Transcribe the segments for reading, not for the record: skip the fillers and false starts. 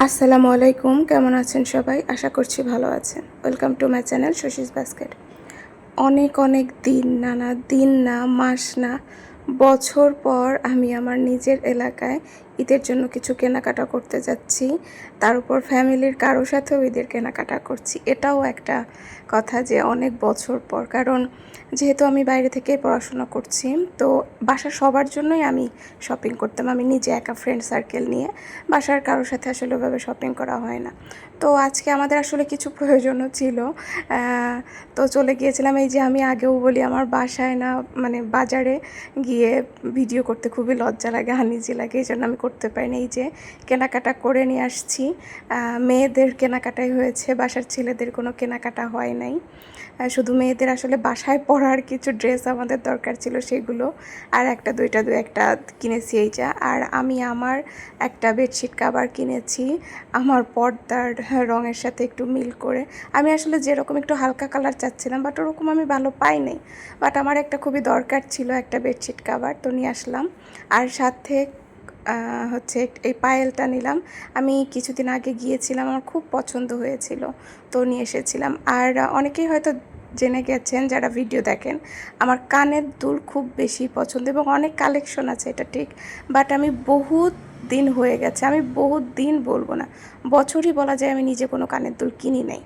আসসালামু আলাইকুম, কেমন আছেন সবাই? আশা করছি ভালো আছেন। Welcome to my channel Shashi's basket. অনেক অনেক দিন দিন না, মাস না, বছর পর আমি আমার নিজের এলাকায় ঈদের জন্য কিছু কেনাকাটা করতে যাচ্ছি। তার উপর ফ্যামিলির কারো সাথেও ঈদের কেনাকাটা করছি। এটাও একটা কথা যে অনেক বছর পর, কারণ যেহেতু আমি বাইরে থেকে পড়াশোনা করছি, তো বাসার সবার জন্যই আমি শপিং করতাম। আমি নিজে একা ফ্রেন্ড সার্কেল নিয়ে বাসার কারোর সাথে আসলে ওভাবে শপিং করা হয় না। তো আজকে আমাদের আসলে কিছু প্রয়োজনও ছিল, তো চলে গিয়েছিলাম। এই যে আমি আগেও বলি আমার বাসায় না, মানে বাজারে গিয়ে ভিডিও করতে খুবই লজ্জা লাগে, আনইজি লাগে, এই জন্য আমি করতে পারিনি। এই যে কেনাকাটা করে নিয়ে আসছি, মেয়েদের কেনাকাটাই হয়েছে, বাসার ছেলেদের কোনো কেনাকাটা হয় নাই। শুধু মেয়েদের আসলে বাসায় পরার কিছু ড্রেস আমাদের দরকার ছিল, সেগুলো আর একটা দু একটা কিনেছি এই যা। আর আমি আমার একটা বেডশিট কাভার কিনেছি আমার পর্দার রঙের সাথে একটু মিল করে। আমি আসলে যেরকম একটু হালকা কালার চাচ্ছিলাম, বাট ওরকম আমি ভালো পাই নাই, বাট আমার একটা খুবই দরকার ছিল একটা বেডশিট কাভার, তো নিয়ে আসলাম। আর সাথে হচ্ছে এই পায়েলটা নিলাম। আমি কিছুদিন আগে গিয়েছিলাম, আমার খুব পছন্দ হয়েছিল, তো নিয়ে এসেছিলাম। আর অনেকেই হয়তো জেনে গেছেন যারা ভিডিও দেখেন, আমার কানের দুল খুব বেশি পছন্দ এবং অনেক কালেকশন আছে, এটা ঠিক। বাট আমি বহুত দিন হয়ে গেছে, আমি বহুত দিন বলবো না, বছরই বলা যায়, আমি নিজে কোনো কানের দুল কিনি নাই,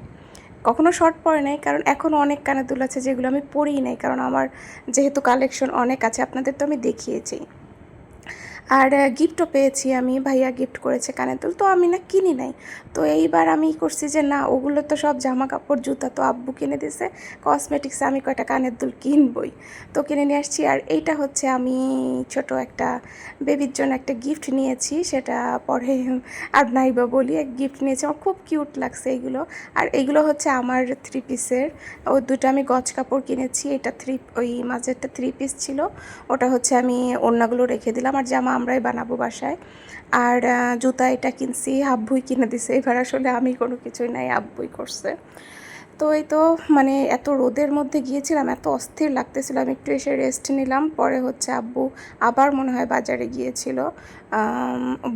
কখনো শর্ট পরে নাই। কারণ এখনও অনেক কানের দুল আছে যেগুলো আমি পরিই নাই, কারণ আমার যেহেতু কালেকশন অনেক আছে, আপনাদের তো আমি দেখিয়েছি। আর গিফটও পেয়েছি, আমি ভাইয়া গিফট করেছে কানের দুল, তো আমি না কিনি নাই। তো এইবার আমি করছি যে না, ওগুলো তো সব জামা কাপড় জুতা তো আব্বু কিনে দিয়েছে, কসমেটিক্সে আমি কয়টা কানের দুল কিনবই, তো কিনে নিয়ে আসছি। আর এইটা হচ্ছে আমি ছোট একটা বেবির জন্য একটা গিফট নিয়েছি, সেটা পরে আর নাই বা বলি, এক গিফট নিয়েছি, আমার খুব কিউট লাগছে এইগুলো। আর এইগুলো হচ্ছে আমার 3 পিসের, ওই দুটো আমি গজ কাপড় কিনেছি, এটা ওই মাঝেরটা 3 পিস ছিল, ওটা হচ্ছে আমি ওড়নাগুলো রেখে দিলাম। আর জামা আমরাই বানাবো বাসায়। আর জুতা এটা কিনছি, আব্বুই কিনে দিছে, এবার আসলে আমি কোনো কিছুই নাই, আব্বুই করছে। তো এই তো, মানে এত রোদের মধ্যে গিয়েছিলাম, এত অস্থির লাগতেছিল, আমি একটু এসে রেস্ট নিলাম। পরে হচ্ছে আব্বু আবার মনে হয় বাজারে গিয়েছিল,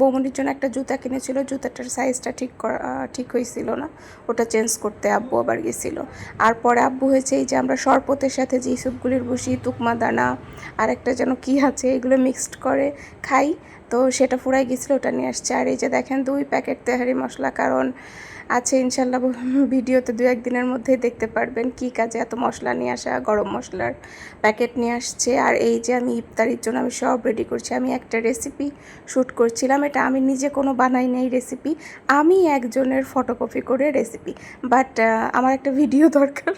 বৌমনির জন্য একটা জুতা কিনেছিল, জুতাটার সাইজটা ঠিক হয়েছিল না, ওটা চেঞ্জ করতে আব্বু আবার গেছিলো। আর পরে আব্বু হয়েছে এই যে আমরা শরবতের সাথে যে ইসবগুলির বসি, তুকমা দানা আর একটা যেন কী আছে, এগুলো মিক্সড করে খাই, তো সেটা ফুরাই গেছিলো, ওটা নিয়ে আসছে। আর এই যে দেখেন 2 প্যাকেট তেহারি মশলা, কারণ আছে ইনশাল্লাহ ভিডিওতে 2-1 দিনের মধ্যেই দেখতে পারবেন কী কাজে এত মশলা নিয়ে আসা, গরম মশলার প্যাকেট নিয়ে আসছে। আর এই যে আমি ইফতারির জন্য আমি সব রেডি করছি, আমি একটা রেসিপি শ্যুট করছিলাম, এটা আমি নিজে কোনো বানাই নাই রেসিপি, আমি একজনের ফটোকপি করে রেসিপি, বাট আমার একটা ভিডিও দরকার,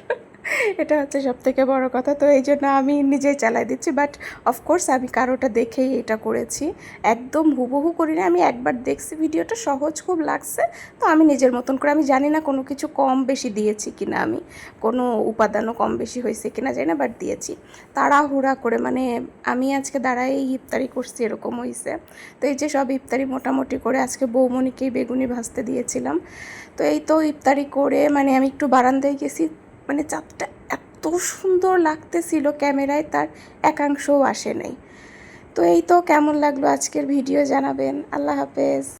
এটা হচ্ছে সবথেকে বড় কথা। তো এই জন্য আমি নিজেই চালাই দিচ্ছি, বাট অফকোর্স আমি কারোটা দেখেই এটা করেছি, একদম হুবহু করি না। আমি একবার দেখছি ভিডিওটা, সহজ খুব লাগছে, তো আমি নিজের মতন করে, আমি জানি না কোনো কিছু কম বেশি দিয়েছি কিনা, আমি কোনো উপাদানও কম বেশি হয়েছে কিনা জানি না, বাট দিয়েছি তাড়াহুড়া করে, মানে আমি আজকে দাঁড়াই ইফতারি করছি এরকম হয়েছে। তো এই যে সব ইফতারি মোটামুটি করে আজকে বৌমনিকেই বেগুনি ভাজতে দিয়েছিলাম। তো এই তো ইফতারি করে মানে আমি একটু বারান্দায় গেছি, মানে চাঁদটা এত সুন্দর লাগতেছিল, ক্যামেরায় তার একাংশও আসে নাই। তো এই তো, কেমন লাগলো আজকের ভিডিও জানাবেন। আল্লাহ হাফেজ।